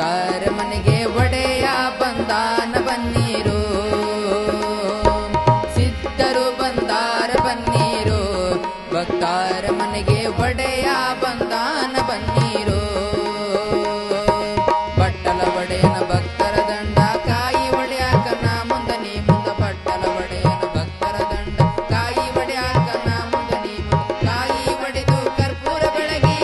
ಭಕ್ತರ ಮನೆಗೆ ಒಡೆಯ ಬಂದಾನ ಬನ್ನೀರು ಸಿದ್ಧರು ಬಂದಾರ ಬನ್ನೀರು ಭಕ್ತರ ಮನೆಗೆ ಒಡೆಯ ಬಂದಾನ ಬನ್ನೀರು ಬಟ್ಟಲ ಒಡೆಯನ ಭಕ್ತರ ದಂಡ ಕಾಯಿ ಒಡೆಯಾಕ ನಾ ಮುಂದ ನೀ ಮುಂದ ಬಟ್ಟಲ ಒಡೆಯನ ಭಕ್ತರ ದಂಡ ಕಾಯಿ ಒಡೆಯಾಕ ನಾ ಮುಂದ ನೀ ಮುಂದ ಕಾಯಿ ಒಡೆದು ಕರ್ಪೂರ ಬೆಳಗಿ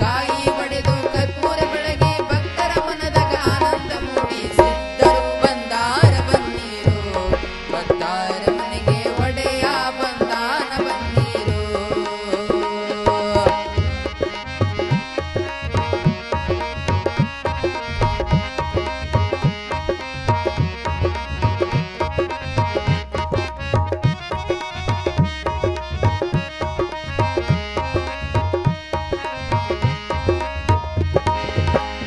ಕಾಯಿ ಒಡೆದು ಕರ್ಪೂರ ಬೆಳಗಿ ಭಕ್ತರ ಮನದಾಗ ಆನಂದ ಮೂಡಿ ಸಿದ್ಧರು ಬಂದಾರ ಬನ್ನೀರು ಭಕ್ತರ ಮನೆಗೆ ಒಡೆಯ ಬಂದಾನ ಬನ್ನೀರು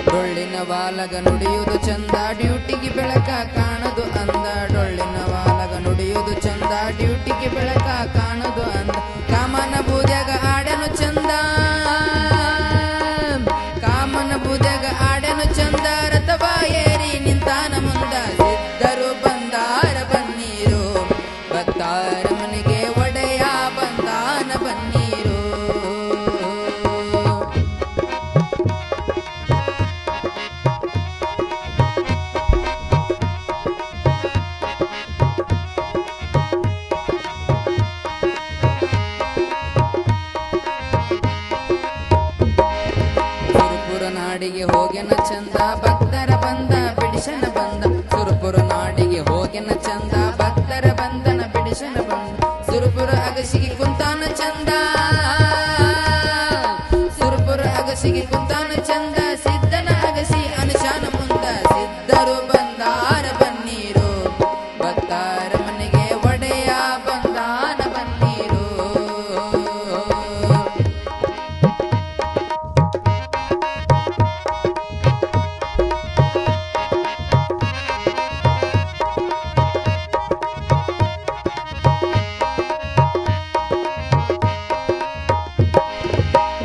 ಡೊಳ್ಳಿನ ವಾಲಗ ನುಡಿಯುವುದು ಚಂದ ಡ್ಯೂಟಿಗೆ ಬೆಳಕ ಕಾಣದು ಅಂದ ಡೊಳ್ಳಿನ ವಾಲಗ ನುಡಿಯುವುದು ಚಂದ ಡ್ಯೂಟಿಗೆ ಬೆಳಕ ಕಾಣದು ಅಂದ ಕಾಮನ ಬೂದ್ಯಾಗ ಆಡನು ಚಂದ ಕಾಮನ ಬೂದ್ಯಾಗ ಆಡನು ಚಂದ ರಥವ ಏರಿ ನಿಂತಾನ ಮುಂದ ಸಿದ್ಧರು ಬಂದಾರ ಬನ್ನೀರು ಭಕ್ತರ ಮನೆಗೆ ಒಡೆಯ ಬಂದಾನ ಬನ್ನೀರು ಸುರಪುರ ನಾಡಿಗೆ ಹೋಗೆನ ಚಂದ ಭಕ್ತರ ಬಂದ ಬಿಡಿಸನ ಬಂದ ಸುರಪುರ ನಾಡಿಗೆ ಹೋಗೆನ ಚಂದ ಭಕ್ತರ ಬಂದನ ಬಿಡಿಸನ ಬಂದ ಸುರಪುರ ಅಗಸಿಗೆ ಕುಂತಾನ ಚಂದ ಸುರಪುರ ಅಗಸಿಗೆ ಕುಂತಾನ ಚಂದ ಸಿದ್ಧನ ಅಗಸಿ ಅನುಶಾನ ಮುಂದ ಸಿದ್ಧರು ಬಂದಾರ ಬನ್ನೀರು ಭಕ್ತರ ಮನೆಗೆ ಒಡೆಯ ಬಂದಾನ ಬನ್ನೀರು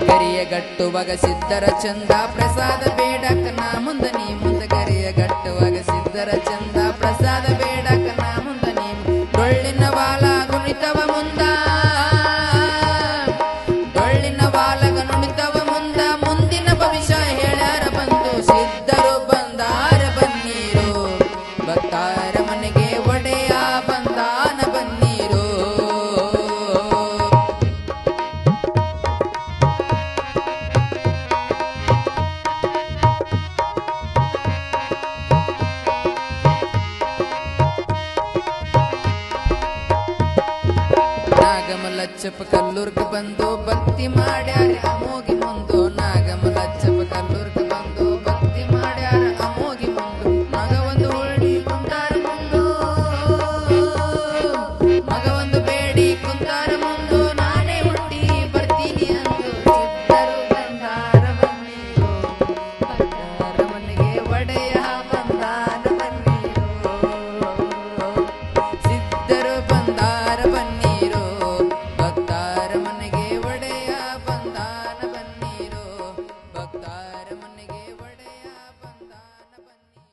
ಗರಿಯ ಗಟ್ಟುವಾಗ ಸಿದ್ಧರ ಚಂದ ಪ್ರಸಾದ ಬೇಡಕ ನಾ ಮುಂದ ನೀ ಮುಂದ ಗರಿಯ ಗಟ್ಟುವಾಗ ಸಿದ್ಧರ ಚಂದ ಪ್ರಸಾದ ಬೇಡಕ ನಾ ಮುಂದ ನೀ ಡೊಳ್ಳಿನ ವಾಲ ಗುಣಿತವ ಮುಂದ ಡೊಳ್ಳಿನ ವಾಲಗ ನುಡಿತವ ಮುಂದ ಮುಂದಿನ ಭವಿಷ್ಯ ಹೇಳ್ಯಾರ ಬಂದು ಸಿದ್ಧರು ಬಂದಾರ ಬನ್ನೀರು ಭಕ್ತರ ಮನೆಗೆ ಒಡೆಯ ಬಂದಾನ ಬನ್ನೀರು ನಾಗಮಲಚ್ಚಪ್ಪ ಕಲ್ಲೂರ್ಗ ಬಂದು ಭಕ್ತಿ ಮಾಡ್ಯಾರ ಅಮೋಗಿ ಮುಂದು ನಾಗ